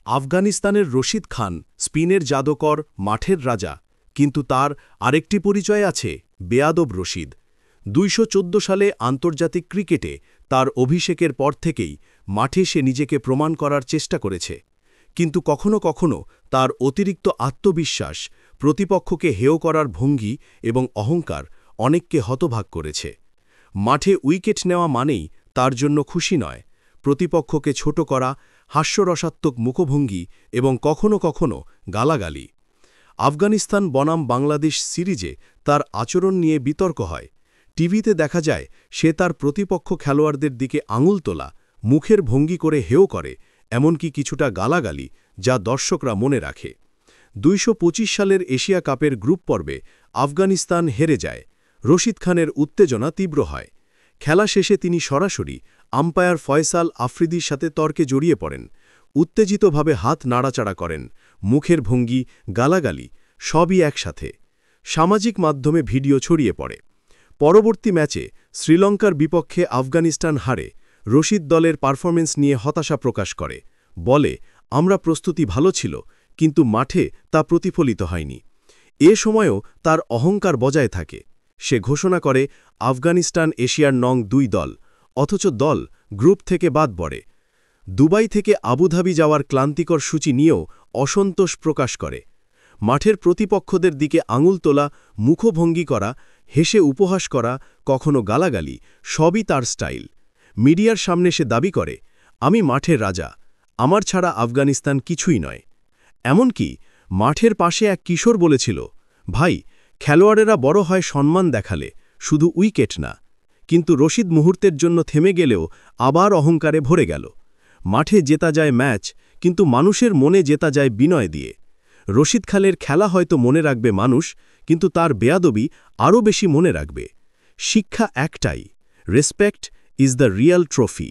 আফগানিস্তানের রশিদ খান স্পিনের জাদুকর, মাঠের রাজা, কিন্তু তার আরেকটি পরিচয় আছে, বেয়াদব রশিদ। ২০১৪ সালে আন্তর্জাতিক ক্রিকেটে তার অভিষেকের পর থেকেই মাঠে সে নিজেকে প্রমাণ করার চেষ্টা করেছে, কিন্তু কখনো কখনো তার অতিরিক্ত আত্মবিশ্বাস, প্রতিপক্ষকে হেয় করার ভঙ্গি এবং অহংকার অনেককে হতবাক করেছে। মাঠে উইকেট নেওয়া মানেই তার জন্য খুশি নয়, প্রতিপক্ষকে ছোট করা, হাস্যরসাত্মক মুখভঙ্গি এবং কখনো কখনো গালাগালি। আফগানিস্তান বনাম বাংলাদেশ সিরিজে তার আচরণ নিয়ে বিতর্ক হয়। টিভিতে দেখা যায় সে তার প্রতিপক্ষ খেলোয়াড়দের দিকে আঙুল তোলা, মুখের ভঙ্গি করে হেয় করে, এমনকি কিছুটা গালাগালি, যা দর্শকরা মনে রাখে। ২০২৫ সালের এশিয়া কাপের গ্রুপ পর্বে আফগানিস্তান হেরে যায়। রশিদ খানের উত্তেজনা তীব্র হয়। খেলা শেষে তিনি সরাসরি আম্পায়ার ফয়সাল আফ্রিদির সাথে তর্কে জড়িয়ে পড়েন, উত্তেজিতভাবে হাত নাড়াচাড়া করেন, মুখের ভঙ্গি, গালাগালি সবই একসাথে। সামাজিক মাধ্যমে ভিডিও ছড়িয়ে পড়ে। পরবর্তী ম্যাচে শ্রীলঙ্কার বিপক্ষে আফগানিস্তান হারে। রশিদ দলের পারফরমেন্স নিয়ে হতাশা প্রকাশ করে, বলে, আমরা প্রস্তুতি ভালো ছিল, কিন্তু মাঠে তা প্রতিফলিত হয়নি। এ সময়ও তার অহংকার বজায় থাকে। সে ঘোষণা করে আফগানিস্তান এশিয়ার নং ২ দল, অথচ দল গ্রুপ থেকে বাদ পড়ে। দুবাই থেকে আবুধাবি যাওয়ার ক্লান্তিকর সূচি নিয়েও অসন্তোষ প্রকাশ করে। মাঠের প্রতিপক্ষদের দিকে আঙুল তোলা, মুখভঙ্গি করা, হেসে উপহাস করা, কখনো গালাগালি, সবই তার স্টাইল। মিডিয়ার সামনে সে দাবি করে, আমি মাঠের রাজা, আমার ছাড়া আফগানিস্তান কিছুই নয়। এমনকি মাঠের পাশে এক কিশোর বলেছিল, ভাই, খেলোয়াড়েরা বড় হয় সম্মান দেখালে, শুধু উইকেট না। কিন্তু রশিদ মুহূর্তের জন্য থেমে গেলেও আবার অহংকারে ভরে গেল। মাঠে জেতা যায় ম্যাচ, কিন্তু মানুষের মনে জেতা যায় বিনয় দিয়ে। রশিদ খানের খেলা হয়তো মনে রাখবে মানুষ, কিন্তু তার বেয়াদবি আরও বেশি মনে রাখবে। শিক্ষা একটাই, respect is the real trophy.